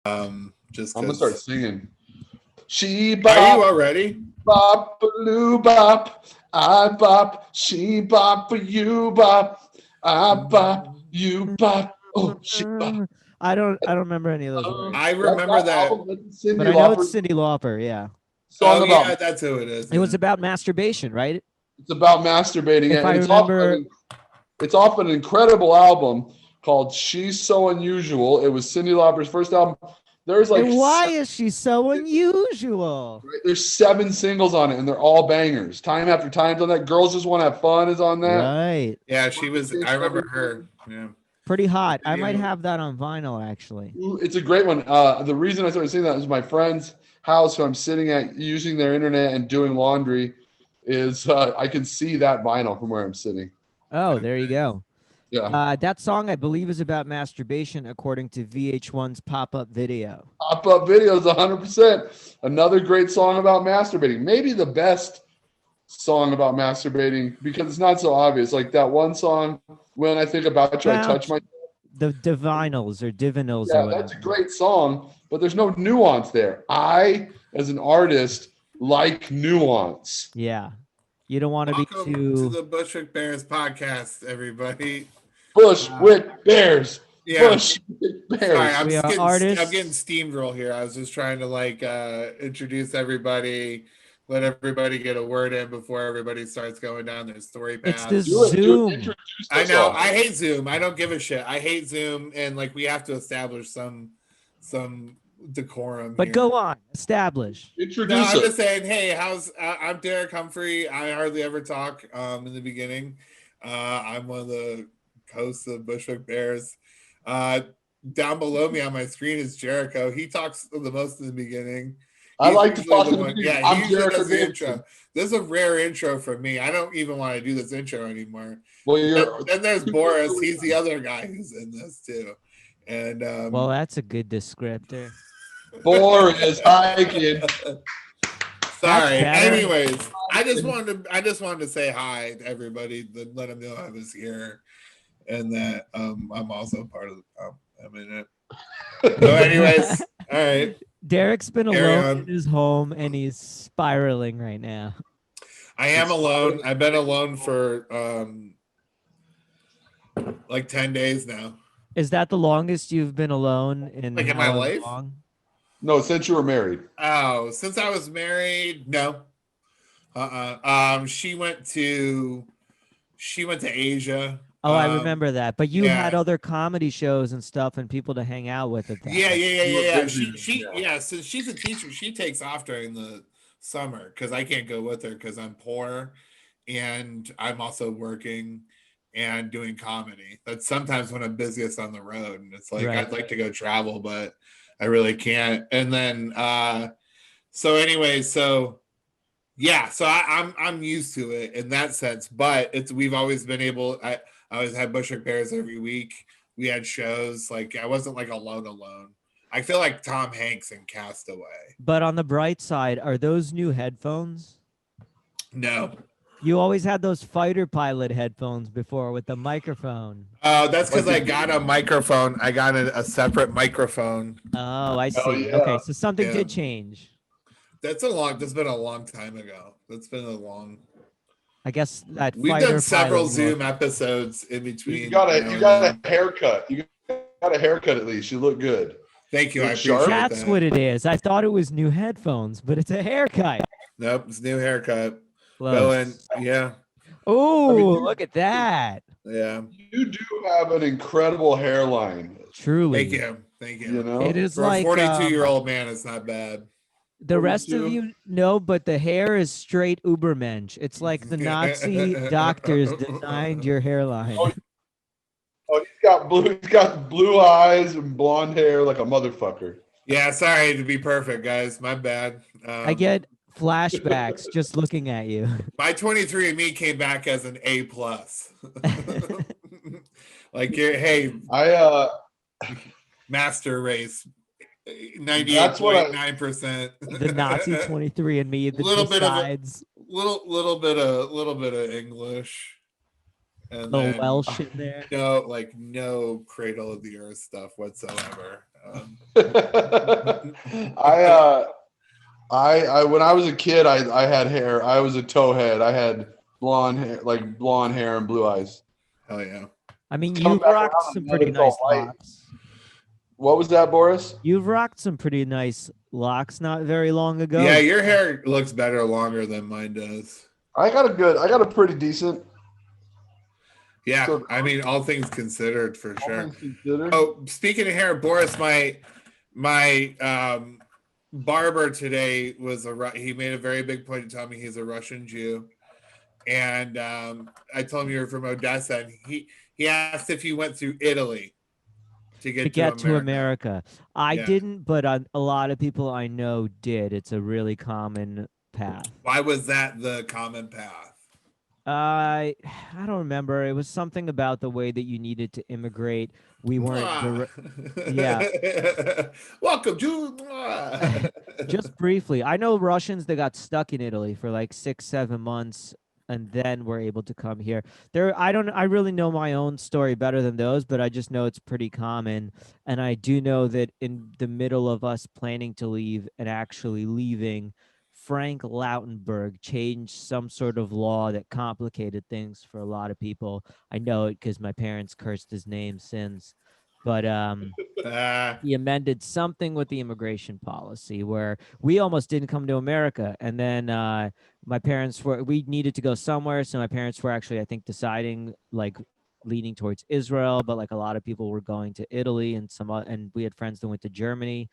Just I'm gonna 'cause- start singing. She Are you bop, already? bop, baloo bop. I bop, she bop, you bop. I bop, you bop. Oh, she bop. I don't remember any of those words. I remember that. album, that's Cyndi But I know Lauper it's Cyndi Lauper, yeah. song Oh about. yeah, that's who it is. It was about masturbation, right? It's about masturbating, If and I it's remember- it's off an incredible album called "She's So Unusual." It was Cyndi Lauper's first album. There's like And why is she so unusual? there's 7 singles on it, and they're all bangers. Time After Time's on that. Girls Just Want to Have Fun is on that. Right. Yeah, she was. I remember her. Yeah. Pretty hot. I might have that on vinyl, actually. It's a great one. The reason I started saying that is my friend's house, who I'm sitting at using their internet and doing laundry, is I can see that vinyl from where I'm sitting. Oh, there you go. Yeah. That song, I believe, is about masturbation, according to VH1's pop-up video. Pop-up videos, 100%. Another great song about masturbating. Maybe the best song about masturbating because it's not so obvious. Like that one song, When I Think About You, I Touch My... The Divinals or Divinals. Yeah, or whatever. that's a great song, but there's no nuance there. I, as an artist, like nuance. Yeah. You don't want to be Welcome too... to the Bushwick Bears podcast, everybody. Bushwick Bears. Yeah. Bushwick Bears. Sorry, We are artists. I'm getting steamroll here. I was just trying to like introduce everybody, let everybody get a word in before everybody starts going down their story path. It's the Zoom. Introduce I know. yourself. I hate Zoom. I don't give a shit. I hate Zoom, and like we have to establish some decorum. But here. go on. Establish. No, Introduce I'm us. just saying. Hey, I'm Derek Humphrey. I hardly ever talk in the beginning. I'm one of the hosts of Bushwick Bears. Down below me on my screen is Jericho. He talks the most in the beginning. I He's like to usually talk the in the one- beginning. Yeah, I'm he usually Jericho does the Davidson. intro. This is a rare intro from me. I don't even want to do this intro anymore. Well, you're Then there's Boris. He's the other guy who's in this too. And Well, that's a good descriptor. Boris hiking. sorry. better. Anyways, I just wanted to say hi to everybody, to let them know I was here, and that I'm also part of. I'm in it. So, anyways, all right. Derek's been Carry alone on. in his home, and he's spiraling right now. I am alone. I've been alone for like 10 days now. Is that the longest you've been alone in Like in my however life? long? No, since you were married. Oh, since I was married, no. She went to Asia. Oh, I remember that. But you yeah. had other comedy shows and stuff and people to hang out with at that Yeah. time. Since she's a teacher, she takes off during the summer because I can't go with her because I'm poor and I'm also working and doing comedy. That's sometimes when I'm busiest on the road. And it's like Right. I'd like to go travel, but I really can't. And then so I'm used to it in that sense, but we've always been able. I always had Bushwick Bears every week. We had shows. Like I wasn't like alone. I feel like Tom Hanks in Castaway. But on the bright side, are those new headphones? No, You always had those fighter pilot headphones before with the microphone. that's because I got a microphone. I got a separate microphone. Oh, I see. Oh, yeah. Okay, so something Yeah. did change. That's been a long time ago. That's been a long. I guess that We've fighter done several pilot Zoom look. episodes in between. You got a haircut. You got a haircut at least. You look good. Thank you. I It's sharp. appreciate That's that. what it is. I thought it was new headphones, but it's a haircut. Nope, it's new haircut. Close. Going, yeah, Oh, you- look at that. yeah. You do have an incredible hairline. Truly. Thank You you. know. It is For like a 42-year-old man, it's not bad. the rest of 42. you know, but the hair is straight Ubermensch. It's like the Nazi doctors designed your hairline. Oh, he's got blue eyes and blonde hair like a motherfucker. Yeah, sorry to be perfect, guys. My bad. I get flashbacks just looking at you. My 23andMe came back as an A+. Like, hey, I master race, That's what I- 98.9%. The Nazi 23 and me, the Little bit of a- decides, little bit of English, and the then Welsh in there. no Cradle of the Earth stuff whatsoever. I when I was a kid, I had hair. I was a towhead. I had blonde hair and blue eyes. Hell yeah. I mean, Coming you've back rocked around, some now pretty that it's all nice white. locks. What was that, Boris? You've rocked some pretty nice locks not very long ago. Yeah, your hair looks better longer than mine does. I got a pretty decent. Yeah, So, I mean, all things considered, for all sure. things considered. Oh, speaking of hair, Boris, my barber today he made a very big point to tell me he's a Russian Jew, and I told him you were from Odessa, and he asked if you went through Italy to get to America. I Yeah. didn't, but a lot of people I know did. It's a really common path. Why was that the common path? I don't remember. It was something about the way that you needed to immigrate. We weren't. Yeah. Welcome to. Just briefly, I know Russians that got stuck in Italy for like 6-7 months and then were able to come here. I really know my own story better than those, but I just know it's pretty common. And I do know that in the middle of us planning to leave and actually leaving, Frank Lautenberg changed some sort of law that complicated things for a lot of people. I know it because my parents cursed his name since. But he amended something with the immigration policy where we almost didn't come to America. And then we needed to go somewhere. So my parents were actually, I think, deciding like leaning towards Israel, but like a lot of people were going to Italy and we had friends that went to Germany.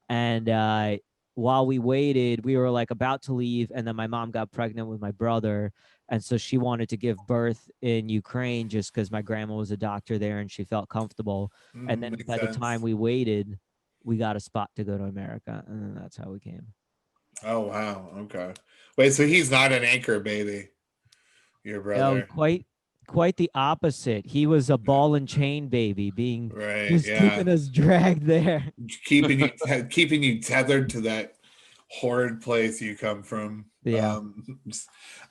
And while we waited, we were like about to leave. And then my mom got pregnant with my brother. And so she wanted to give birth in Ukraine just because my grandma was a doctor there and she felt comfortable. And then by the time we waited, we got a spot to go to America. And then that's how we came. Oh, wow. Okay. Wait, so he's not an anchor baby, your brother? No, quite the opposite. He was a ball and chain baby, keeping us dragged there. Keeping you tethered to that horrid place you come from. Yeah.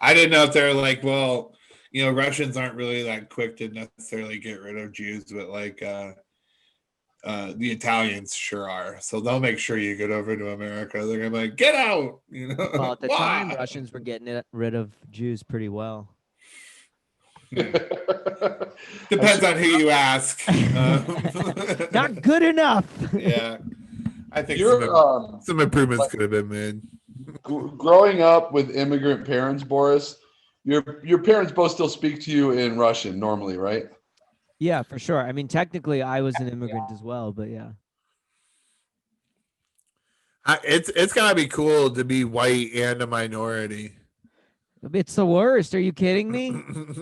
I didn't know if they're like, well, Russians aren't really that quick to necessarily get rid of Jews, but like the Italians sure are. So they'll make sure you get over to America. They're gonna be like, get out. Well, at the time, Russians were getting rid of Jews pretty well. Depends on who you ask. Not good enough. Yeah, I think some improvements could have been made. Growing up with immigrant parents, Boris, your parents both still speak to you in Russian normally, right? Yeah, for sure. I mean, technically, I was an immigrant as well, but yeah. It's gotta be cool to be white and a minority. It's the worst. Are you kidding me?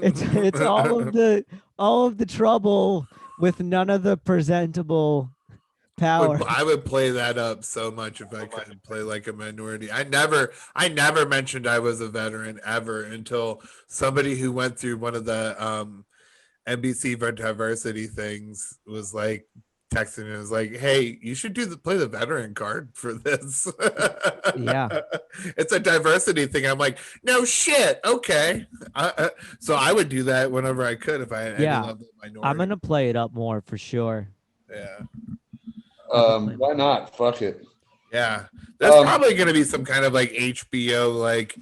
It's all of the trouble with none of the presentable power. I would play that up so much if I could play like a minority. I never mentioned I was a veteran ever until somebody who went through one of the NBC for diversity things was like texting and was like, hey, you should play the veteran card for this. Yeah. It's a diversity thing. I'm like, no shit. Okay. So I would do that whenever I could if I had any level of minority. I'm going to play it up more for sure. Yeah. Why not? Fuck it. Yeah. There's probably going to be some kind of like HBO, like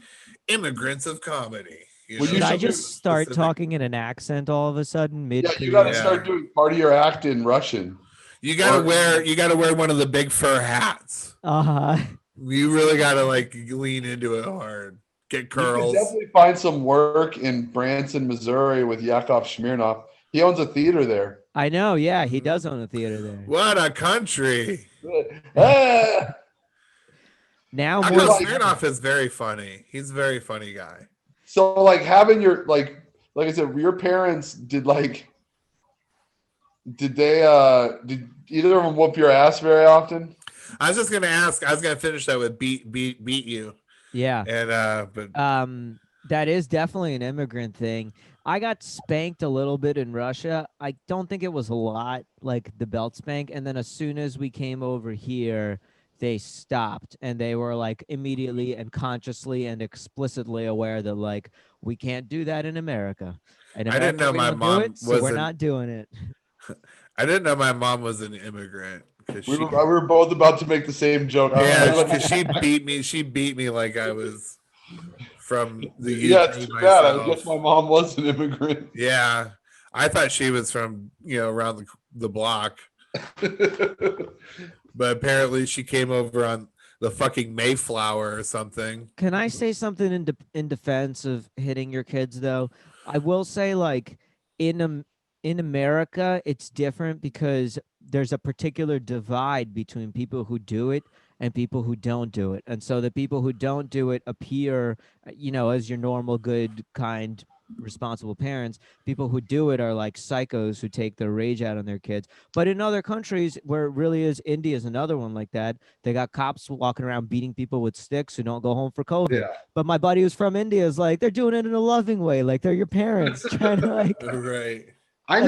immigrants of comedy. Should I just start talking in an accent all of a sudden? Yeah, you got to start doing part of your act in Russian. You gotta wear one of the big fur hats. You really gotta like lean into it hard. Get curls. You can definitely find some work in Branson, Missouri with Yakov Smirnoff. He owns a theater there. I know, yeah, he does own a theater there. What a country. Now Smirnoff is very funny. He's a very funny guy. So like having your like I said, your parents did either of them whoop your ass very often? I was just gonna ask. I was gonna finish that with beat you. Yeah. And that is definitely an immigrant thing. I got spanked a little bit in Russia. I don't think it was a lot, like the belt spank. And then as soon as we came over here, they stopped and they were like immediately and consciously and explicitly aware that like we can't do that in America. And I didn't know my mom so we're not doing it. I didn't know my mom was an immigrant We were both about to make the same joke. Yeah, because she beat me. She beat me like I was from the UK. Yeah, it's too bad. I guess my mom was an immigrant. Yeah, I thought she was from around the block, but apparently she came over on the fucking Mayflower or something. Can I say something in defense of hitting your kids though? I will say like in America it's different because there's a particular divide between people who do it and people who don't do it. And so the people who don't do it appear, as your normal, good, kind, responsible parents. People who do it are like psychos who take their rage out on their kids. But in other countries where it really is, India is another one like that. They got cops walking around beating people with sticks who don't go home for COVID. Yeah. But my buddy who's from India is like, they're doing it in a loving way. Like they're your parents trying to like. Right. I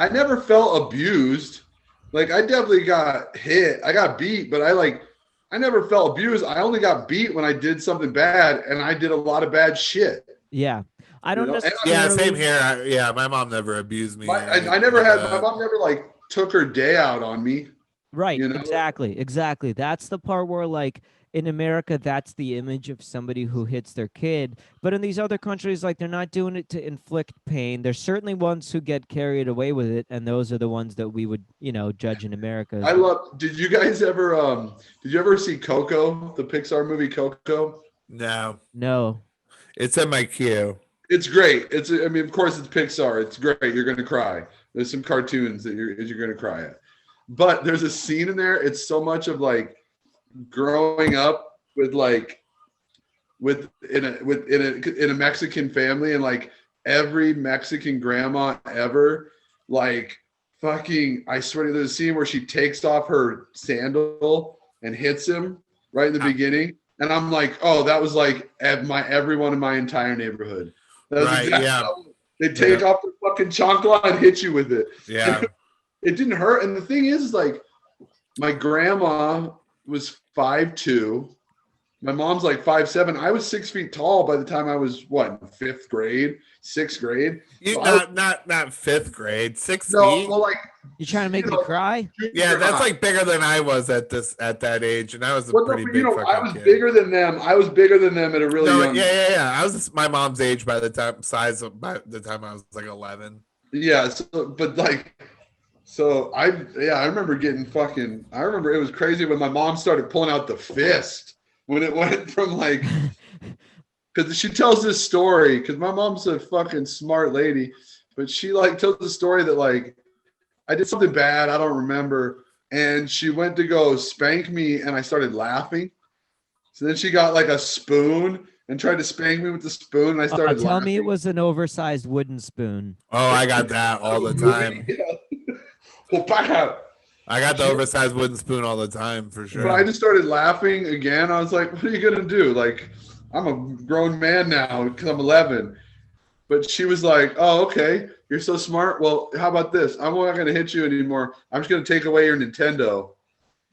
never felt abused. Like I definitely got hit. I got beat, but I never felt abused. I only got beat when I did something bad, and I did a lot of bad shit. Yeah. I don't necessarily. Yeah, same here. My mom never abused me. I never had. My mom never like took her day out on me. Right. Exactly. That's the part where like in America, that's the image of somebody who hits their kid. But in these other countries, like they're not doing it to inflict pain. There's certainly ones who get carried away with it, and those are the ones that we would, judge in America. Did you guys ever did you ever see Coco, the Pixar movie Coco? No. It's in my queue. It's great. Of course it's Pixar. It's great. You're gonna cry. There's some cartoons that you're gonna cry at. But there's a scene in there. It's so much of like growing up with in a Mexican family, and like every Mexican grandma ever, like fucking, I swear to you, there's a scene where she takes off her sandal and hits him right in the beginning. And I'm like, oh, that was like everyone in my entire neighborhood. Right, yeah. They take off the fucking chancla and hit you with it. Yeah. It didn't hurt. And the thing is, like, my grandma was 5'2". My mom's like 5'7". I was 6 feet tall by the time I was fifth grade, sixth grade. Not fifth grade, 6 feet. Well, like you trying to make me cry? Yeah, that's like bigger than I was at that age, and I was pretty big. I was bigger than them. I was bigger than them at a really young. Yeah. I was my mom's age by the time I was like 11. Yeah, So I remember getting I remember it was crazy when my mom started pulling out the fist when it went from like, because she tells this story, because my mom's a fucking smart lady, but she like tells the story that like I did something bad, I don't remember, and she went to go spank me and I started laughing. So then she got like a spoon and tried to spank me with the spoon, and I started laughing. Tell me it was an oversized wooden spoon. Oh, I got that all the time. I got the oversized wooden spoon all the time for sure. But I just started laughing again. I was like, what are you going to do? Like, I'm a grown man now because I'm 11. But she was like, oh, okay. You're so smart. Well, how about this? I'm not going to hit you anymore. I'm just going to take away your Nintendo.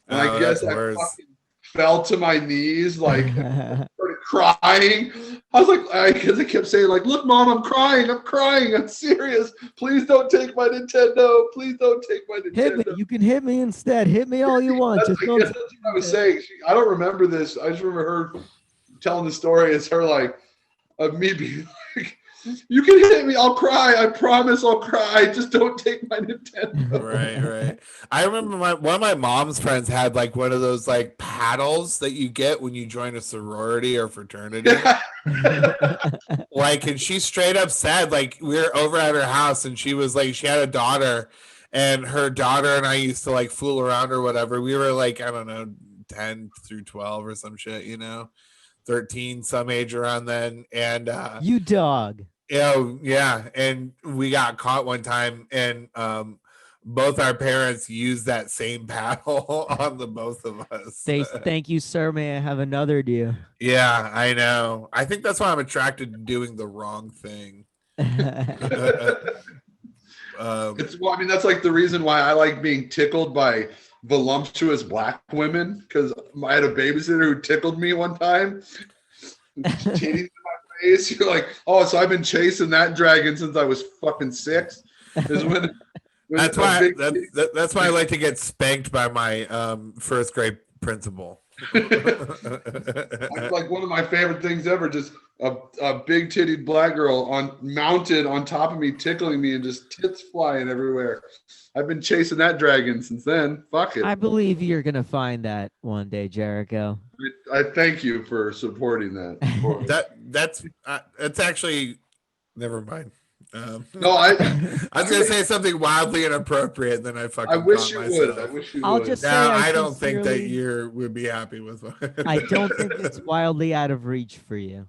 And I guess I fucking fell to my knees, like, started crying. I was like, because I kept saying, like, look, Mom, I'm crying. I'm serious. Please don't take my Nintendo. Please don't take my Nintendo. Hit me. You can hit me instead. Hit me all you want. That's what I was saying. I don't remember this. I just remember her telling the story. It's her, like, of me being like, you can hit me. I'll cry. I promise I'll cry. Just don't take my Nintendo. Right. I remember one of my mom's friends had like one of those like paddles that you get when you join a sorority or fraternity. Like, and she straight up said, like, we were over at her house and she was like, she had a daughter, and her daughter and I used to like fool around or whatever. We were like, I don't know, 10 through 12 or some shit, 13, some age around then. And you dog. Yeah. And we got caught one time, and both our parents used that same paddle on the both of us. Thank you, sir. May I have another, dear? Yeah, I know. I think that's why I'm attracted to doing the wrong thing. That's like the reason why I like being tickled by voluptuous black women, because I had a babysitter who tickled me one time. Titties in my face. You're like, oh, so I've been chasing that dragon since I was fucking 6. Is when That's why that's why I like to get spanked by my first grade principal. That's like one of my favorite things ever. Just a big titted black girl mounted on top of me, tickling me, and just tits flying everywhere. I've been chasing that dragon since then. Fuck it. I believe you're gonna find that one day, Jericho. I thank you for supporting that. That's actually never mind. No, I was gonna say something wildly inappropriate, then I fucking. I wish you would. I wish you I'll would. just say I don't think that you would be happy with. I don't think it's wildly out of reach for you.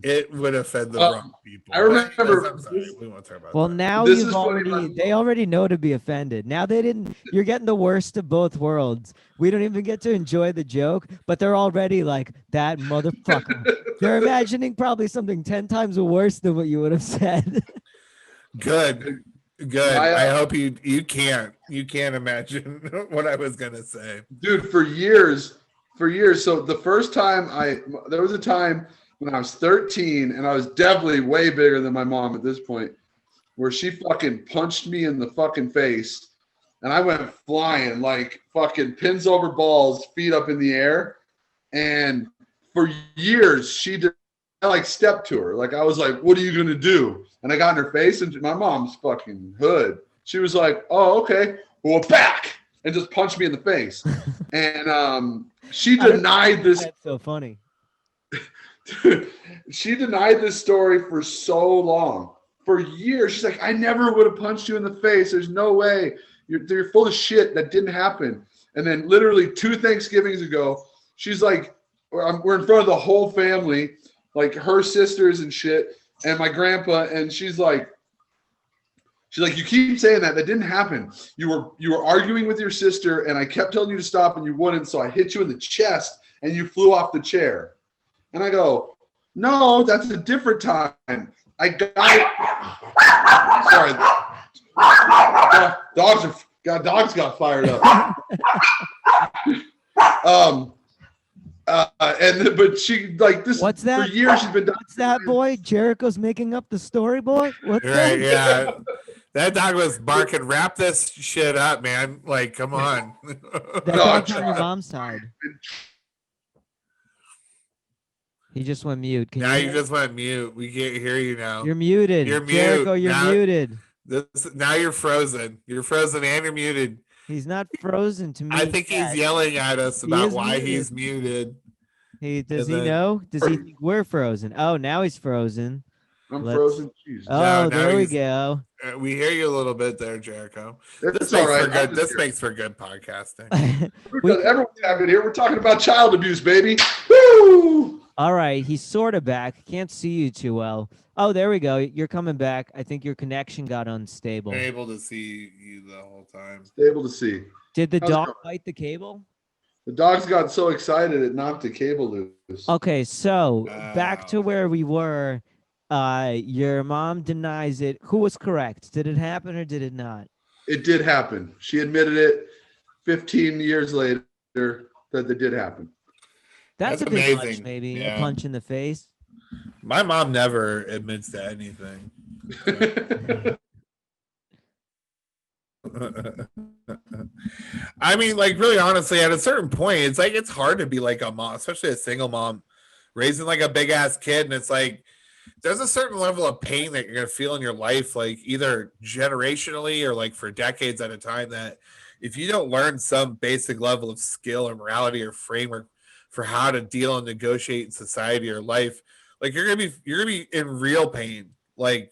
It would offend the wrong people. I remember. I'm sorry, we won't talk about Well, that. now they already know to be offended. Now you're getting the worst of both worlds. We don't even get to enjoy the joke, but they're already like, that motherfucker. They're imagining probably something 10 times worse than what you would have said. Good. I hope you can't imagine what I was gonna say. Dude, for years. So the first time there was a time when I was 13 and I was definitely way bigger than my mom at this point, where she fucking punched me in the fucking face and I went flying like fucking pins over balls, feet up in the air. And for years I like stepped to her. Like I was like, what are you gonna do? And I got in her face, and my mom's fucking hood. She was like, oh, okay, well, back, and just punched me in the face. And she denied this. That's so funny. She denied this story for so long. For years, she's like, I never would have punched you in the face. There's no way. You're full of shit. That didn't happen. And then literally 2 Thanksgivings ago, she's like, we're in front of the whole family, like her sisters and shit, and my grandpa, and she's like, you keep saying that didn't happen. You were arguing with your sister, and I kept telling you to stop, and you wouldn't, so I hit you in the chest, and you flew off the chair. And I go, no, that's a different time. I got sorry. Dogs got fired up. But she like this. What's that? For years she's been. What's that, boy? Jericho's making up the story, boy. What's right? that? Yeah, that dog was barking. Wrap this shit up, man. Like, come on. That dog's on your mom's side. He just went mute. You just went mute. We can't hear you now. You're muted. You're Jericho, mute. you're muted. Now you're frozen. You're frozen and you're muted. He's not frozen to me. I think he's yelling at us about why he's muted. Does he know? Does he think we're frozen? Oh, now he's frozen. I'm frozen. Jeez. Oh, there we go. We hear you a little bit there, Jericho. This makes for good. This makes for good podcasting. Everyone's happy here. We're talking about child abuse, baby. Woo! All right, he's sort of back. Can't see you too well. Oh, there we go. You're coming back. I think your connection got unstable. I'm able to see you the whole time. Able to see. Did the dog bite the cable? The dogs got so excited it knocked the cable loose. Okay, so back to where we were. Your mom denies it. Who was correct? Did it happen or did it not? It did happen. She admitted it 15 years later that it did happen. That's a bit amazing. Much, maybe. Yeah. A punch in the face. My mom never admits to anything. I mean, like, really honestly, at a certain point, it's like it's hard to be like a mom, especially a single mom raising like a big ass kid. And it's like there's a certain level of pain that you're gonna feel in your life, like either generationally or like for decades at a time, that if you don't learn some basic level of skill or morality or framework for how to deal and negotiate in society or life, like you're gonna be in real pain, like,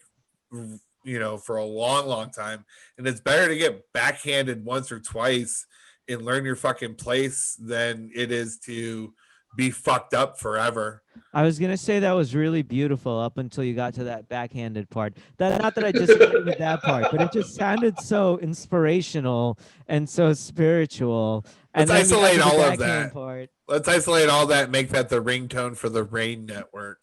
you know, for a long time. And it's better to get backhanded once or twice and learn your fucking place than it is to be fucked up forever. I was gonna say that was really beautiful up until you got to that backhanded part. Not that I disagree with that part, but it just sounded so inspirational and so spiritual. And let's isolate all of that. Part. Let's isolate all that and make that the ringtone for the Rain Network.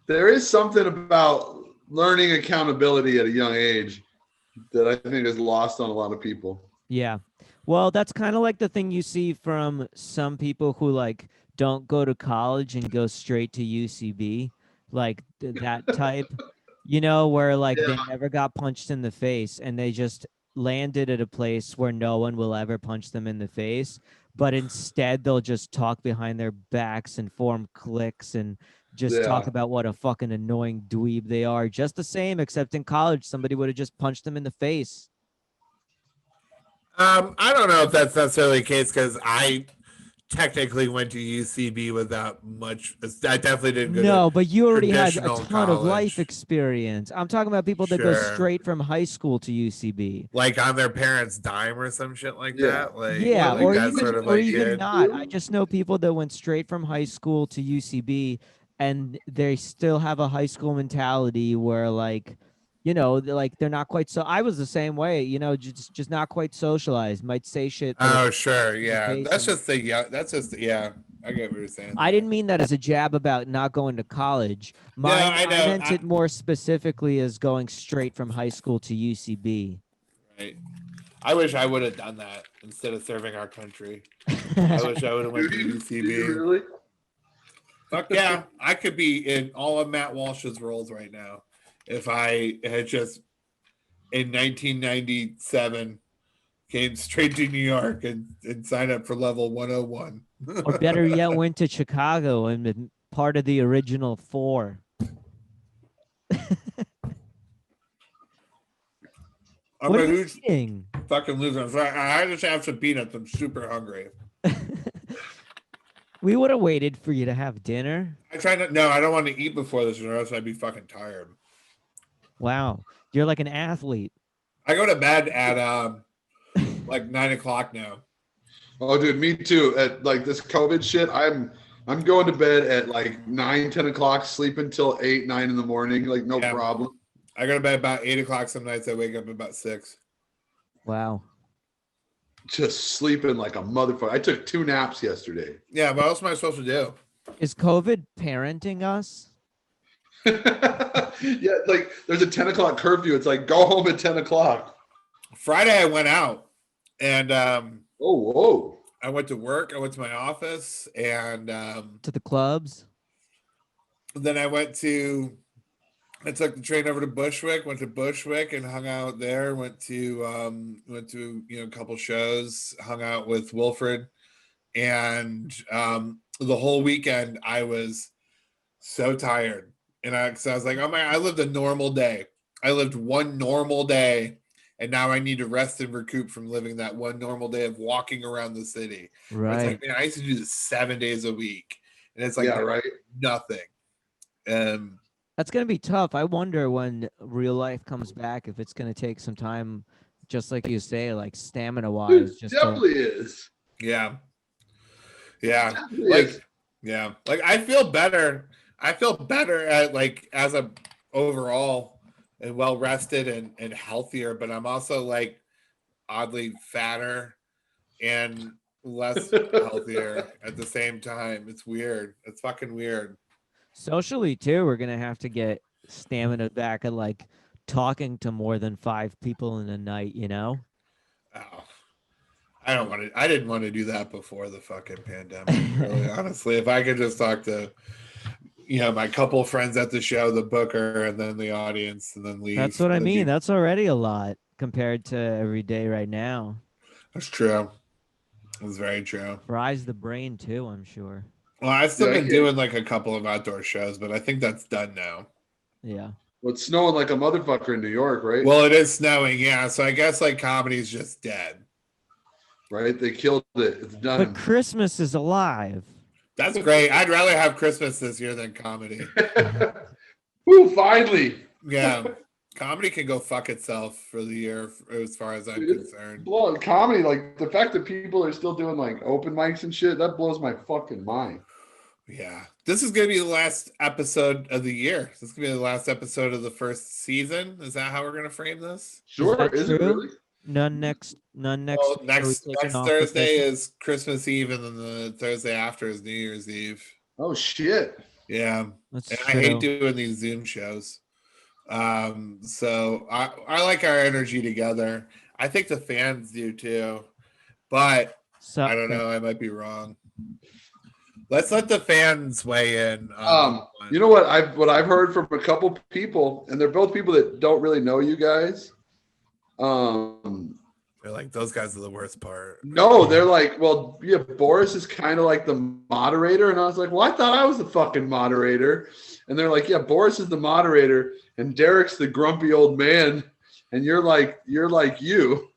There is something about learning accountability at a young age that I think is lost on a lot of people. Yeah. Well, that's kind of like the thing you see from some people who like don't go to college and go straight to UCB, like that type. You know, where like they Yeah. never got punched in the face and they just landed at a place where no one will ever punch them in the face, but instead they'll just talk behind their backs and form cliques and just talk Yeah. about what a fucking annoying dweeb they are. Just the same, except in college, somebody would have just punched them in the face. I don't know if that's necessarily the case because I technically went to UCB without much. I definitely didn't go to No, but you already had a traditional ton of life college. experience. I'm talking about people that go Sure. straight from high school to UCB. Like on their parents' dime or some shit like Yeah. that. Like, Yeah, Well, like or that even sort of or like even kid. not. I just know people that went straight from high school to UCB and they still have a high school mentality where like, you know, they're not quite so I was the same way, you know, just not quite socialized. Might say shit that if Oh, sure. in the Yeah. face That's and just the, yeah. That's just, yeah. I get what you're saying I there. didn't mean that as a jab about not going to college. No, I I know. meant it more specifically as going straight from high school to UCB. Right. I wish I would have done that instead of serving our country. I wish I would have went to Do you UCB. really? Fuck yeah, I could be in all of Matt Walsh's roles right now if I had just in 1997 came straight to New York and signed up for level 101. Or better yet, went to Chicago and been part of the original four. I'm What a are you huge eating? fucking loser. So I just have some peanuts. I'm super hungry. We would have waited for you to have dinner. I try not. No, I don't want to eat before this, or else I'd be fucking tired. Wow, you're like an athlete. I go to bed at like 9 o'clock now. Oh, dude, me too. At like this COVID shit, I'm going to bed at like 9, 10 o'clock, sleep until 8, 9 in the morning. Like no Yeah. problem. I go to bed about 8 o'clock. Some nights I wake up about 6. Wow. Just sleeping like a motherfucker. I took 2 naps yesterday. Yeah, what else am I supposed to do? Is COVID parenting us? Yeah, like there's a 10 o'clock curfew. It's like go home at 10 o'clock. Friday I went out and Oh, whoa. I went to work. I went to my office and To the clubs? then I took the train over to Bushwick, went to Bushwick and hung out there, went to a couple shows, hung out with Wilfred, and the whole weekend I was so tired. And I was like, oh my, I lived a normal day. I lived one normal day. And now I need to rest and recoup from living that one normal day of walking around the city. Right. It's like, man, I used to do this 7 days a week. And it's like, Yeah, right. nothing. That's going to be tough. I wonder when real life comes back if it's going to take some time, just like you say, like stamina wise. Dude, Just definitely is. Yeah. Yeah. Definitely Like, is. yeah. Like I feel better. I feel better at like as a overall and well rested and healthier, but I'm also like oddly fatter and less healthier at the same time. It's weird. It's fucking weird. socially too, we're going to have to get stamina back at like talking to more than 5 people in a night, you know? Oh, I didn't want to do that before the fucking pandemic. Really, honestly, if I could just talk to, my couple friends at the show, the booker, and then the audience, and then leave. That's what I mean. That's already a lot compared to every day right now. That's true. That's very true. Fries the brain too, I'm sure. Well, I've still been doing like a couple of outdoor shows, but I think that's done now. Yeah. Well, it's snowing like a motherfucker in New York, right? Well, it is snowing, yeah. So I guess like comedy's just dead. Right? They killed it. It's done. But Christmas is alive. That's great. I'd rather have Christmas this year than comedy. Woo, finally. Yeah. Comedy can go fuck itself for the year as far as I'm concerned. Well, comedy, like the fact that people are still doing like open mics and shit, that blows my fucking mind. Yeah. This is going to be the last episode of the year. This is going to be the last episode of the first season. Is that how we're going to frame this? Sure. Is Is it true? really? None next. Well, week, are we next taking off Thursday official? is Christmas Eve, and then the Thursday after is New Year's Eve. Oh, shit. Yeah. That's And true. I hate doing these Zoom shows. So I like our energy together. I think the fans do too, but So, I don't know. I might be wrong. Let's let the fans weigh in. You know what I've heard from a couple people, and they're both people that don't really know you guys. They're like, those guys are the worst part. No, they're like, well, yeah, Boris is kind of like the moderator, and I was like, well, I thought I was the fucking moderator, and they're like, yeah, Boris is the moderator, and Derek's the grumpy old man, and you're like you.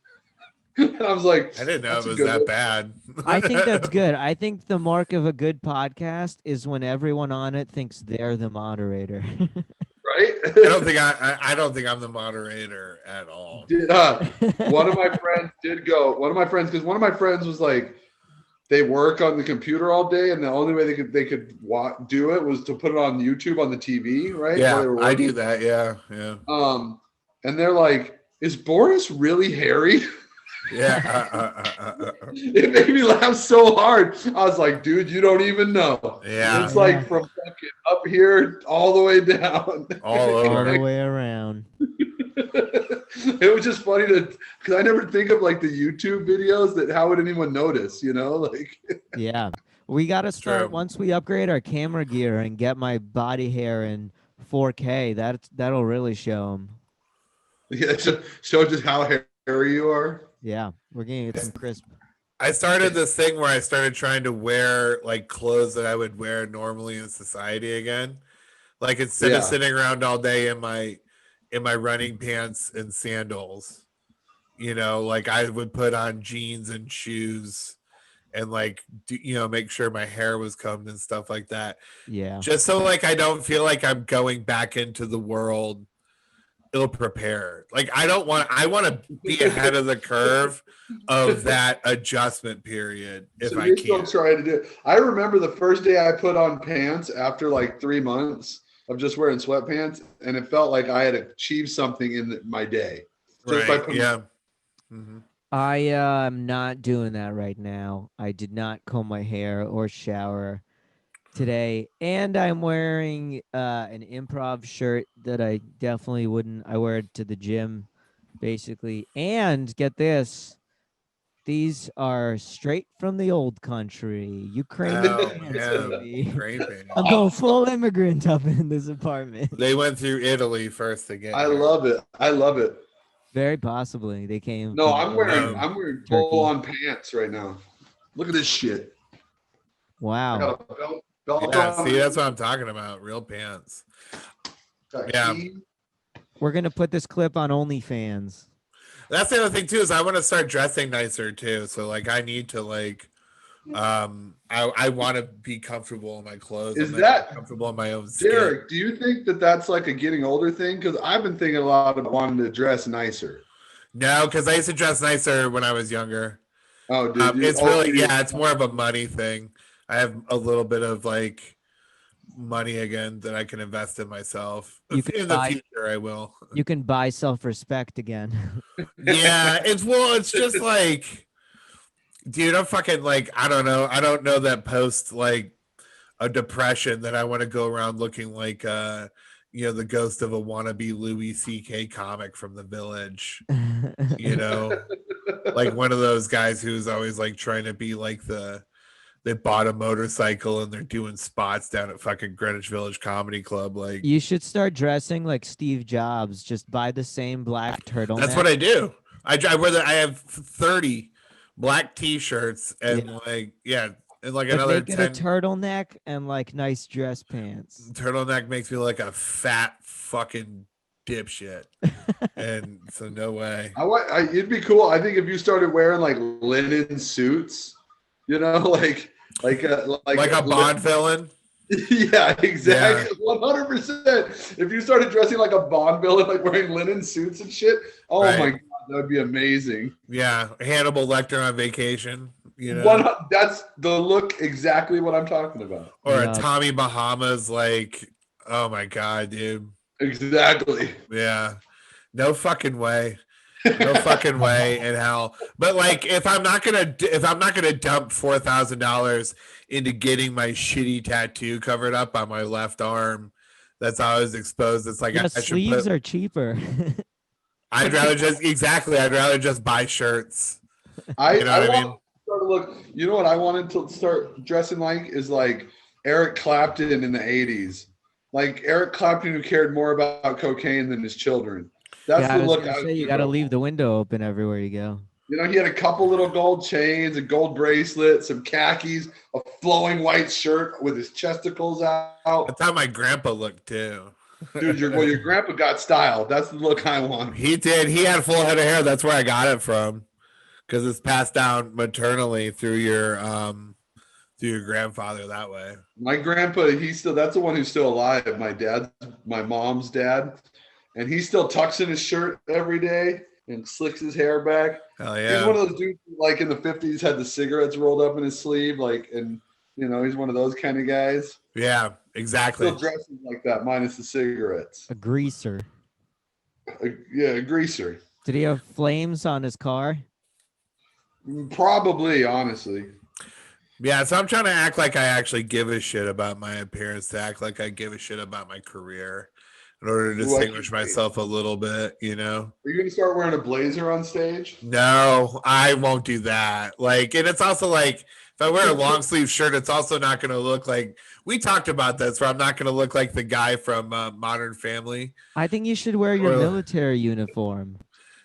And I was like, I didn't know it was that bad. I think that's good. I think the mark of a good podcast is when everyone on it thinks they're the moderator. Right? I don't think I'm the moderator at all. One of my friends did go. One of my friends, because one of my friends was like, they work on the computer all day, and the only way they could do it was to put it on YouTube on the TV, right? Yeah, I do that. Yeah. And they're like, "Is Boris really hairy?" Yeah. It made me laugh so hard. I was like, dude, you don't even know. Yeah. It's like from fucking up here all the way down. All the way around. It was just funny because I never think of like the YouTube videos that how would anyone notice, you know? Like yeah. We got to start True. once we upgrade our camera gear and get my body hair in 4K. That'll really show them. Yeah, show just how hairy you are. Yeah, we're gonna get some crisp. I started this thing where I started trying to wear like clothes that I would wear normally in society again. Like instead of sitting around all day in my running pants and sandals, you know, like I would put on jeans and shoes and like make sure my hair was combed and stuff like that. Yeah. Just so like I don't feel like I'm going back into the world ill prepared. Like I want to be ahead of the curve of that adjustment period if so I still can. Trying to do it. I remember the first day I put on pants after like 3 months of just wearing sweatpants, and it felt like I had achieved something in my day. Just Right. Yeah. Mm-hmm. I am not doing that right now. I did not comb my hair or shower today, and I'm wearing an improv shirt that I definitely wouldn't. I wear it to the gym, basically. And get this, these are straight from the old country, Ukraine. I'm going full immigrant up in this apartment. They went through Italy first again. I love it. Very possibly they came. No, I'm wearing full on pants right now. Look at this shit. Wow. I got a belt see, that's what I'm talking about. Real pants. Yeah. We're gonna put this clip on OnlyFans. That's the other thing too, is I want to start dressing nicer too. So like I need to like I want to be comfortable in my clothes. Is that comfortable in my own skin. Derek, do you think that that's like a getting older thing? Because I've been thinking a lot about wanting to dress nicer. No, because I used to dress nicer when I was younger. Oh, dude, it's really it's more of a money thing. I have a little bit of like money again that I can invest in myself. In the future, I will. You can buy self-respect again. Yeah, it's just like, dude, I'm fucking like, I don't know. I don't know that post like a depression that I want to go around looking like the ghost of a wannabe Louis C.K. comic from the Village. Like one of those guys who's always like trying to be like they bought a motorcycle and they're doing spots down at fucking Greenwich Village Comedy Club. Like you should start dressing like Steve Jobs. Just buy the same black turtleneck. That's what I do. I have 30 black T-shirts and and like another make it 10... a turtleneck and like nice dress pants. Turtleneck makes me like a fat fucking dipshit, and so no way. It'd be cool. I think if you started wearing like linen suits. Like a Bond villain. Yeah, exactly. 100%. If you started dressing like a Bond villain, like wearing linen suits and shit, my god, that would be amazing. Yeah, Hannibal Lecter on vacation. That's the look. Exactly what I'm talking about. Or a Tommy Bahamas, like, oh my god, dude. Exactly. Yeah. No fucking way. No fucking way in hell. But like, if I'm not gonna dump $4,000 into getting my shitty tattoo covered up on my left arm, that's always exposed. It's like sleeves are cheaper. I'd rather just buy shirts. I mean? start to look. You know what I wanted to start dressing like is like Eric Clapton in the '80s, like Eric Clapton who cared more about cocaine than his children. That's Yeah, I the was look. gonna I was say you gonna got to go leave for. the window open everywhere you go. You know, he had a couple little gold chains, a gold bracelet, some khakis, a flowing white shirt with his chesticles out. That's how my grandpa looked too. Dude, your grandpa got style. That's the look I want. He did. He had a full head of hair. That's where I got it from, because it's passed down maternally through your grandfather that way. My grandpa, that's the one who's still alive. My mom's dad, and he still tucks in his shirt every day and slicks his hair back. Hell He's yeah. one of those dudes who, like in the 50s, had the cigarettes rolled up in his sleeve, and he's one of those kind of guys. Yeah, exactly. Still dresses like that, minus the cigarettes. A greaser. A greaser. Did he have flames on his car? Probably, honestly. Yeah, so I'm trying to act like I actually give a shit about my appearance, to act like I give a shit about my career in order to distinguish myself a little bit, Are you going to start wearing a blazer on stage? No, I won't do that. Like, and it's also like, if I wear a long sleeve shirt, it's also not going to look like, we talked about this, where I'm not going to look like the guy from Modern Family. I think you should wear your military uniform.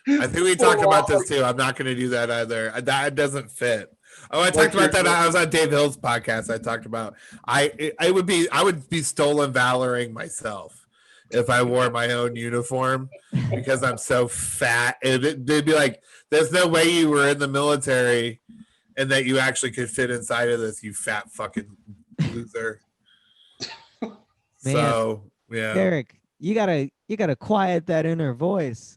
I think we talked about this too. I'm not going to do that either. That doesn't fit. Oh, I talked about that. I was on Dave Hill's podcast. I talked about I would be stolen valoring myself if I wore my own uniform, because I'm so fat. They'd be like, "There's no way you were in the military and that you actually could fit inside of this, you fat fucking loser." Man, so yeah, Derek, you gotta quiet that inner voice.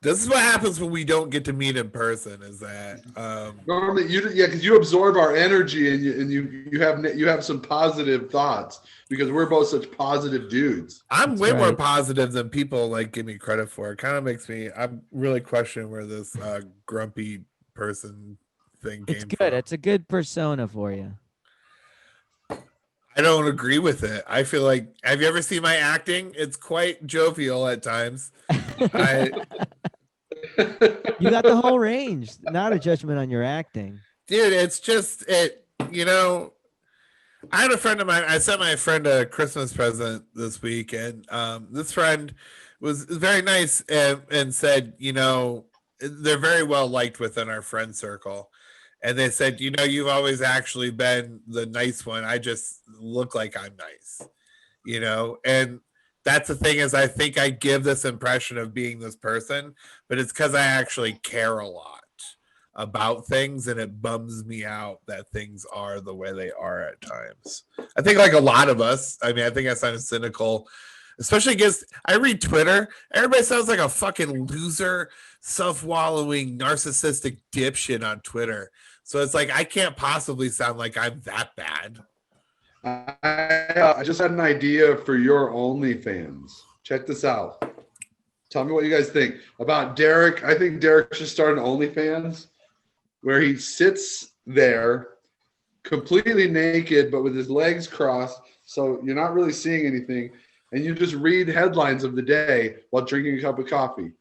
this is what happens when we don't get to meet in person. Is that Normally, because you absorb our energy and you have some positive thoughts because we're both such positive dudes. I'm That's way more right. positive than people like give me credit for. It kind of makes me. I'm really questioning where this grumpy person thing came It's good. from. It's a good persona for you. I don't agree with it. I feel like, have you ever seen my acting? It's quite jovial at times. You got the whole range. Not a judgment on your acting. Dude, it's just it. I had a friend of mine. I sent my friend a Christmas present this week, and this friend was very nice and said, they're very well liked within our friend circle. And they said, you've always actually been the nice one. I just look like I'm nice, and that's the thing, is I think I give this impression of being this person, but it's because I actually care a lot about things, and it bums me out that things are the way they are at times. I think like a lot of us, I think I sound cynical, especially because I read Twitter. Everybody sounds like a fucking loser, self-wallowing, narcissistic dipshit on Twitter. So it's like, I can't possibly sound like I'm that bad. I just had an idea for your OnlyFans. Check this out. Tell me what you guys think about Derek. I think Derek should start an OnlyFans where he sits there completely naked, but with his legs crossed, so you're not really seeing anything, and you just read headlines of the day while drinking a cup of coffee.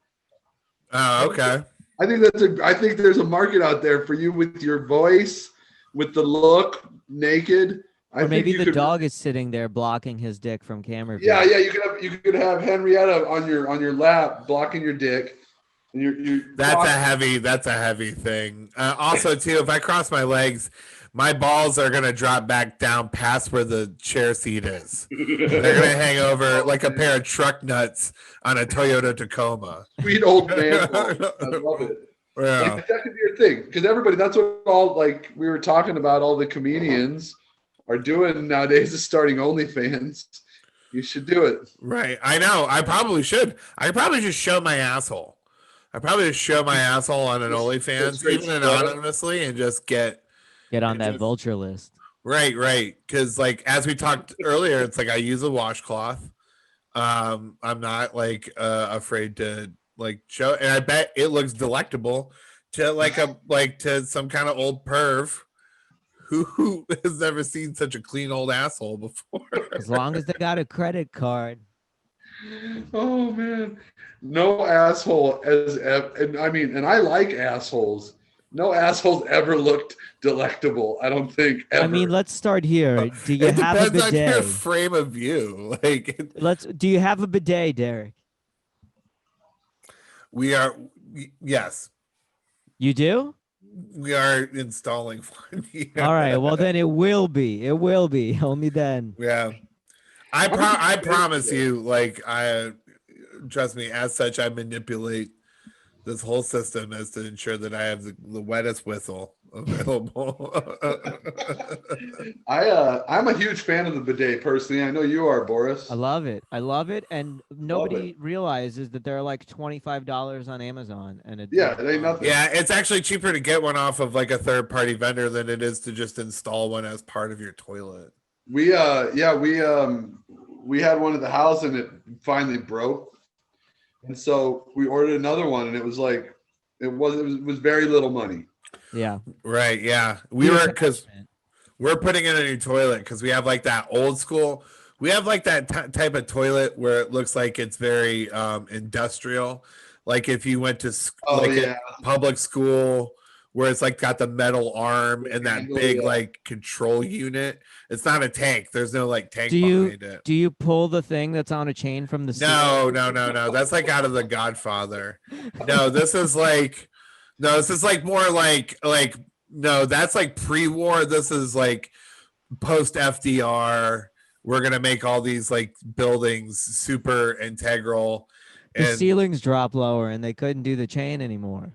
Oh, okay. I think there's a market out there for you with your voice, with the look, naked. Or maybe the dog is sitting there blocking his dick from camera view. Yeah. You could have Henrietta on your lap blocking your dick. And That's a heavy thing. Also, too, if I cross my legs, my balls are gonna drop back down past where the chair seat is. They're gonna hang over like a pair of truck nuts on a Toyota Tacoma. Sweet old man. I love it. Yeah. Like, that could be your thing, because everybody. That's what we were talking about. All the comedians are doing nowadays is starting OnlyFans. You should do it. Right. I know. I probably should. I probably just show my asshole. I probably just show my asshole on an OnlyFans, even anonymously, and just get on that vulture list. Right. Because like, as we talked earlier, it's like I use a washcloth. I'm not like afraid to like show, and I bet it looks delectable to to some kind of old perv who has never seen such a clean old asshole before. As long as they got a credit card. Oh man, no asshole and I like assholes. No assholes ever looked delectable. I don't think ever. I mean, let's start here. Do you It have a depends on your bidet? frame of view. Like Do you have a bidet, Derek? we are, yes, You do? we are installing one. All right. Well, then it will be. It will be. Only then. Yeah. I promise you, like trust me, as such, I manipulate this whole system as to ensure that I have the wettest whistle available. I'm a huge fan of the bidet personally. I know you are, Boris. I love it. I love it. And nobody realizes that they're like $25 on Amazon. And it ain't nothing. Yeah, it's actually cheaper to get one off of like a third party vendor than it is to just install one as part of your toilet. We had one at the house and it finally broke. And so we ordered another one, and it was like it was very little money. Yeah. Right. Yeah. Because we're putting in a new toilet because we have like that old school. We have like that type of toilet where it looks like it's very industrial. Like if you went to a public school where it's like got the metal arm and that big like control unit. It's not a tank. There's no like tank behind it. Do you pull the thing that's on a chain from the No. That's like out of The Godfather. No, this is like more like no, that's like pre-war. This is like post FDR. We're gonna make all these like buildings super integral. The ceilings drop lower and they couldn't do the chain anymore.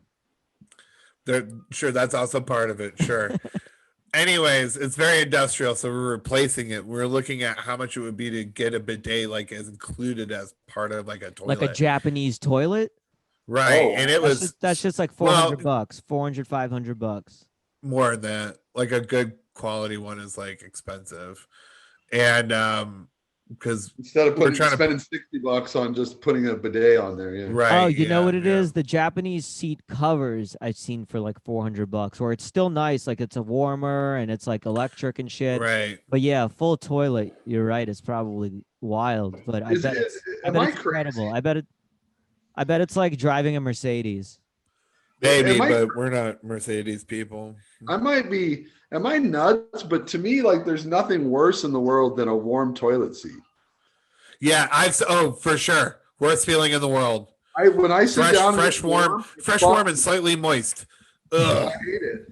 Sure, that's also part of it. Sure. Anyways, it's very industrial, so we're replacing it. We're looking at how much it would be to get a bidet like as included as part of like a toilet, like a Japanese toilet, right? And that's just like $400, $500. More than that. Like a good quality one is like expensive, and because instead of spending $60 on just putting a bidet on there, yeah. Right. Oh, you know what it is? The Japanese seat covers I've seen for like $400, where it's still nice, like it's a warmer and it's like electric and shit. Right. But yeah, full toilet. You're right. It's probably wild, but I bet it's incredible. I bet it's like driving a Mercedes. Maybe, but we're not Mercedes people. Am I nuts? But to me, like, there's nothing worse in the world than a warm toilet seat. Yeah, for sure. Worst feeling in the world. When I sit down, fresh, warm, and slightly moist. Ugh.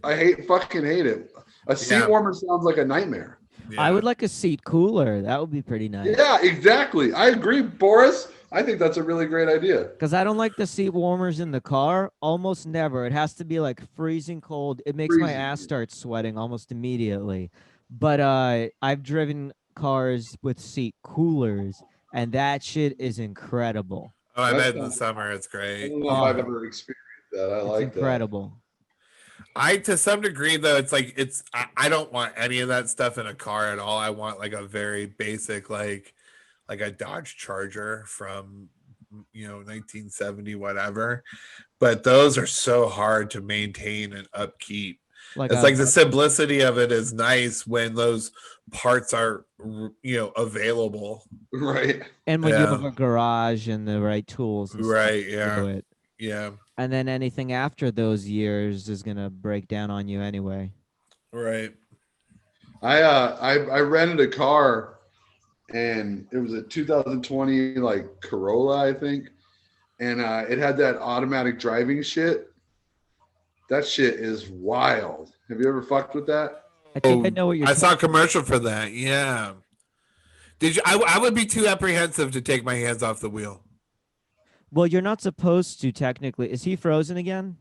I fucking hate it. A seat warmer sounds like a nightmare. Yeah. I would like a seat cooler. That would be pretty nice. Yeah, exactly. I agree, Boris. I think that's a really great idea. Because I don't like the seat warmers in the car. Almost never. It has to be like freezing cold. It makes my ass start sweating almost immediately. But I've driven cars with seat coolers, and that shit is incredible. Oh, I bet in the summer it's great. I don't know if I've ever experienced that. I like incredible. To some degree though, it's like I don't want any of that stuff in a car at all. I want like a very basic like a Dodge Charger from 1970 whatever, but those are so hard to maintain and upkeep. It's like the simplicity of it is nice when those parts are available, right? And when you have a garage and the right tools, and right? Stuff yeah. And then anything after those years is gonna break down on you anyway. Right. I rented a car. And it was a 2020 like Corolla, I think, and it had that automatic driving shit. That shit is wild. Have you ever fucked with that? I think I know what you're. I saw a commercial for that. Yeah. Did you? I would be too apprehensive to take my hands off the wheel. Well, you're not supposed to technically. Is he frozen again?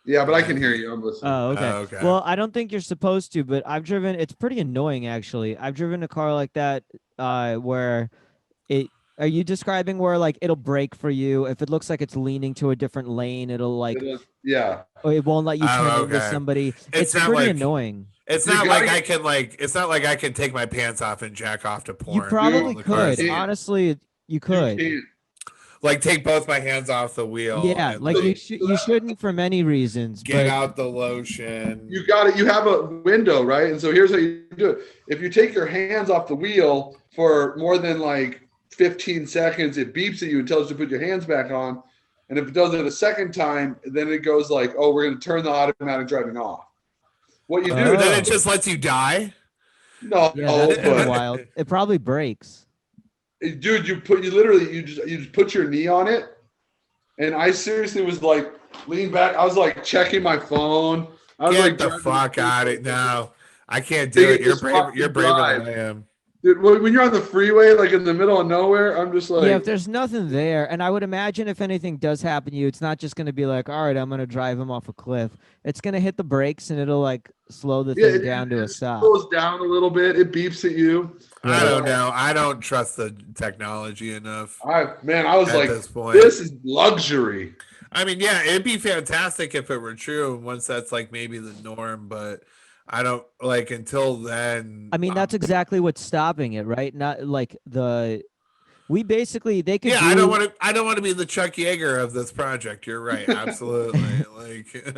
Yeah, but I can hear you. I'm listening. Oh, okay. Well, I don't think you're supposed to, but I've driven. It's pretty annoying, actually. I've driven a car like that, where it. Are you describing where like it'll brake for you if it looks like it's leaning to a different lane? It'll like. Or it won't let you turn into somebody. It's pretty annoying. It's not like I can like. It's not like I can take my pants off and jack off to porn. You probably could. Honestly, you could. Like take both my hands off the wheel. Yeah, like you shouldn't for many reasons. Get out the lotion. You got it. You have a window, right? And so here's how you do it. If you take your hands off the wheel for more than like 15 seconds, it beeps at you and tells you to put your hands back on. And if it does it a second time, then it goes like, oh, we're going to turn the automatic driving off. What you do Then it just lets you die. no, Yeah, that's pretty but wild. It probably breaks. dude, you just put your knee on it, and I seriously was like leaning back. I was like checking my phone. I was Get like, the fuck out of it. No, I can't do Think it. it You're just brave. fucking You're braver drive. than I am. dude, when you're on the freeway, like in the middle of nowhere, I'm just like, Yeah, if there's nothing there, and I would imagine if anything does happen to you, it's not just going to be like, all right, I'm going to drive him off a cliff. It's going to hit the brakes and it'll like slow the thing down to a stop. slows down a little bit. It beeps at you. I don't know. I don't trust the technology enough I was at like, this point. this is luxury. I mean, yeah, it'd be fantastic if it were true. Once that's like maybe the norm, but I don't like until then. I mean, that's exactly what's stopping it, right? Not like we basically they could. Yeah, I don't want to. I don't want to be the Chuck Yeager of this project. You're right, absolutely. Like,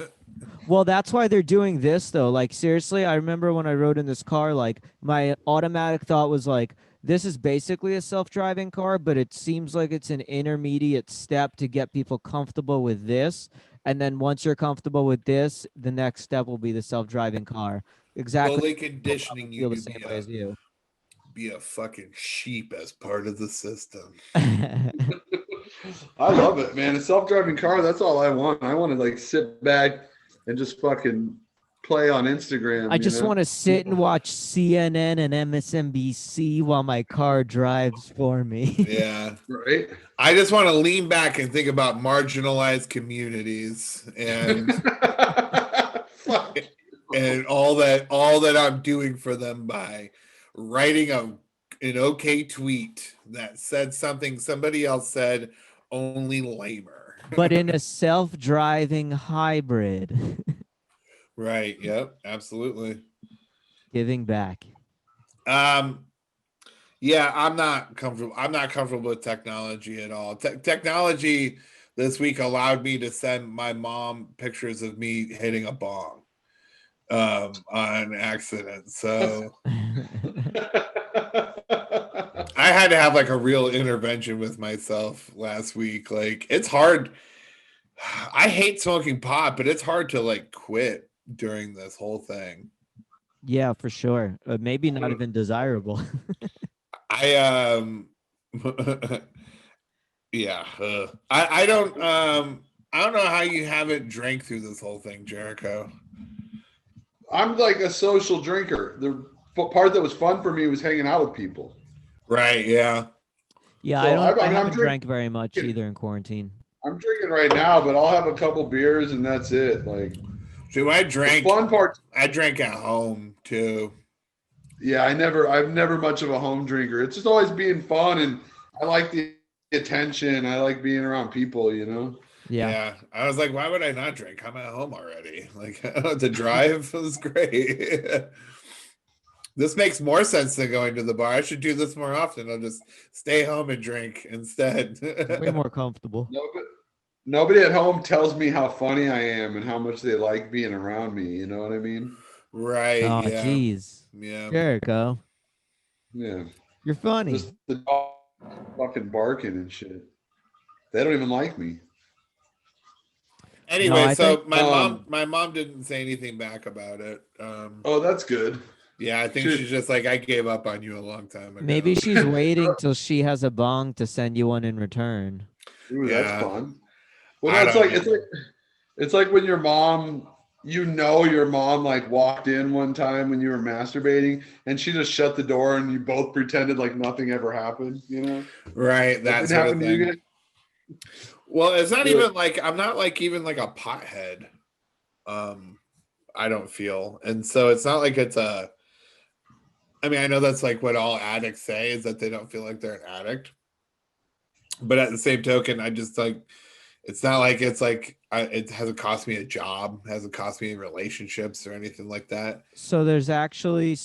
Well, that's why they're doing this though. Like seriously, I remember when I rode in this car, like my automatic thought was like, this is basically a self-driving car, but it seems like it's an intermediate step to get people comfortable with this. And then once you're comfortable with this, the next step will be the self-driving car. Exactly. slowly conditioning Feel you the to same way as you. be a fucking sheep as part of the system. I love it, man. A self-driving car, that's all I want. I want to like sit back and just fucking play on Instagram. I just want to sit and watch CNN and MSNBC while my car drives for me. Yeah. right. I just want to lean back and think about marginalized communities and and all that I'm doing for them by writing an okay tweet that said something somebody else said, only lamer. But in a self-driving hybrid. Right. Yep. Absolutely. Giving back. Yeah, I'm not comfortable with technology at all. Technology this week allowed me to send my mom pictures of me hitting a bong on accident. So I had to have like a real intervention with myself last week. Like it's hard. I hate smoking pot, but it's hard to like quit during this whole thing. Yeah, for sure. Maybe not even desirable. I yeah. I don't know how you haven't drank through this whole thing, Jericho. I'm like a social drinker. The part that was fun for me was hanging out with people. Right, yeah. Yeah, So, I I'm haven't drank very much either in quarantine. I'm drinking right now, but I'll have a couple beers and that's it. Like, Dude, I drank. the fun part. I drank at home too. Yeah, I'm never much of a home drinker. It's just always being fun, and I like the attention. I like being around people, you know. Yeah. I was like, why would I not drink? I'm at home already. Like the drive was great. This makes more sense than going to the bar. I should do this more often. I'll just stay home and drink instead. Way more comfortable. Nobody at home tells me how funny I am and how much they like being around me. You know what I mean? Right. Oh, yeah. jeez. Yeah. Jericho. Yeah. You're funny. Just the dog fucking barking and shit. They don't even like me. Anyway, No, so think, my mom didn't say anything back about it. Oh, that's good. Yeah, I think she's just like, I gave up on you a long time ago. maybe she's waiting till she has a bong to send you one in return. Ooh, Yeah. that's fun. Well, it's like when your mom, you know, your mom like walked in one time when you were masturbating, and she just shut the door, and you both pretended like nothing ever happened. You know, Right. That's what happened to you guys. Well, it's not even like I'm not like even like a pothead. I don't feel. And so it's not like it's a I mean, I know that's like what all addicts say is that they don't feel like they're an addict. But at the same token, I just like it's not like it's like it hasn't cost me a job, hasn't cost me relationships or anything like that. So there's actually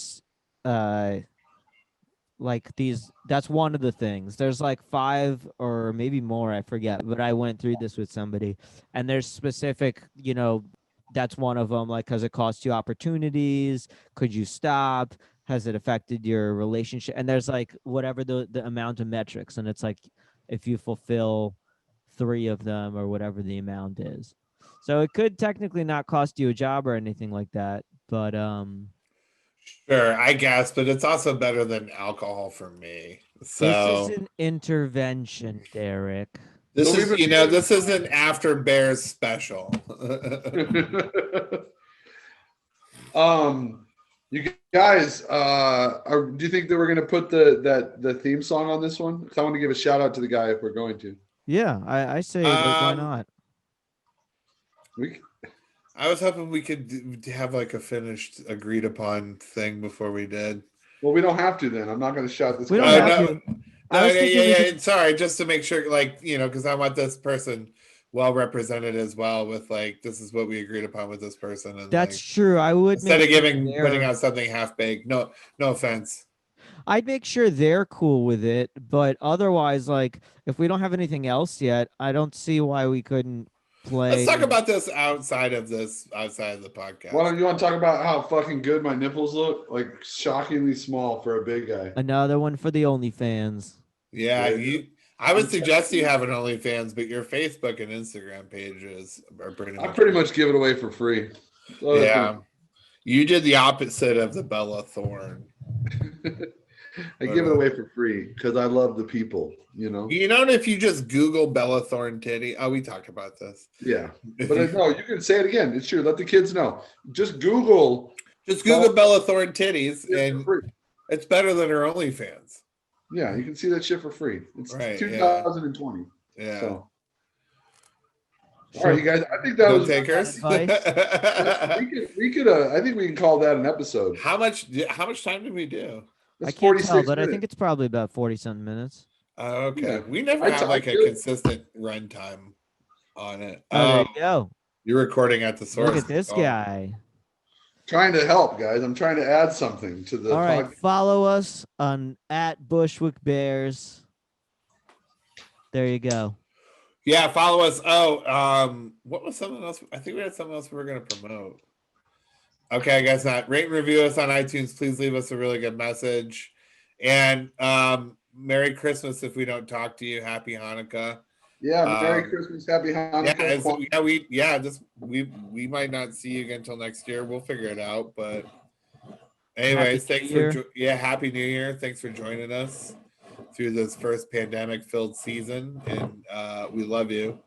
like these, that's one of the things. There's like 5 or maybe more, I forget, but I went through this with somebody, and there's specific, you know, that's one of them. Like, has it cost you opportunities? Could you stop? Has it affected your relationship? And there's like whatever the amount of metrics, and it's like if you fulfill 3 of them or whatever the amount is. So it could technically not cost you a job or anything like that, but Sure, I guess, but it's also better than alcohol for me. this is So an intervention, Derek. this So is, we've you know, this is an After Bears special. You guys, do you think that we're gonna put the theme song on this one? 'Cause I want to give a shout out to the guy if we're going to. Yeah, I say that why Um, not? I was hoping we could have like a finished, agreed upon thing before we did. Well, we don't have to then. I'm not gonna shout this We guy don't out. have no, to. no, I was thinking we could- Sorry, just to make sure, like, you know, because I want this person well represented as well. With like, this is what we agreed upon with this person, and That's like, true. I would instead make of sure putting they're- out something half baked. No offense. I'd make sure they're cool with it, but otherwise, like, if we don't have anything else yet, I don't see why we couldn't play. Let's talk about this outside of the podcast. Why don't you want to talk about how fucking good my nipples look? Like shockingly small for a big guy. Another one for the OnlyFans. Yeah, Yeah. I would suggest you have an OnlyFans, but your Facebook and Instagram pages are pretty I much. pretty much give it away for free. So Yeah, you did the opposite of the Bella Thorne. I give it away for free because I love the people, you know? You know, if you just Google Bella Thorne titty, oh, we talked about this. Yeah. If But no, you can say it again. It's true. Let the kids know. Just Google. just Google Bella Thorne titties, it and for free. it's better than her OnlyFans. Yeah, you can see that shit for free. It's Right, 2020. Yeah. So. All right, you guys. I think that No was takers. we could. I think we can call that an episode. How much time did we do? That's I can't 46 tell, but I minutes. think it's probably about 40-something minutes. Oh, okay. Yeah. We never I had talk like a good. consistent run time on it. Oh, there you go. You're recording at the source. Look at this Oh. guy. Trying to help, guys. I'm trying to add something to the All right, podcast. follow us on @Bushwick Bears. There you go. Yeah, follow us. Oh, what was something else? I think we had something else we were going to promote. Okay, I guess not. Rate and review us on iTunes. Please leave us a really good message. And Merry Christmas if we don't talk to you. Happy Hanukkah. Yeah, Merry Um, Christmas, Happy Hanukkah. We might not see you again until next year. We'll figure it out. But anyways, Happy thanks New for Happy New Year. Thanks for joining us through this first pandemic-filled season, and we love you.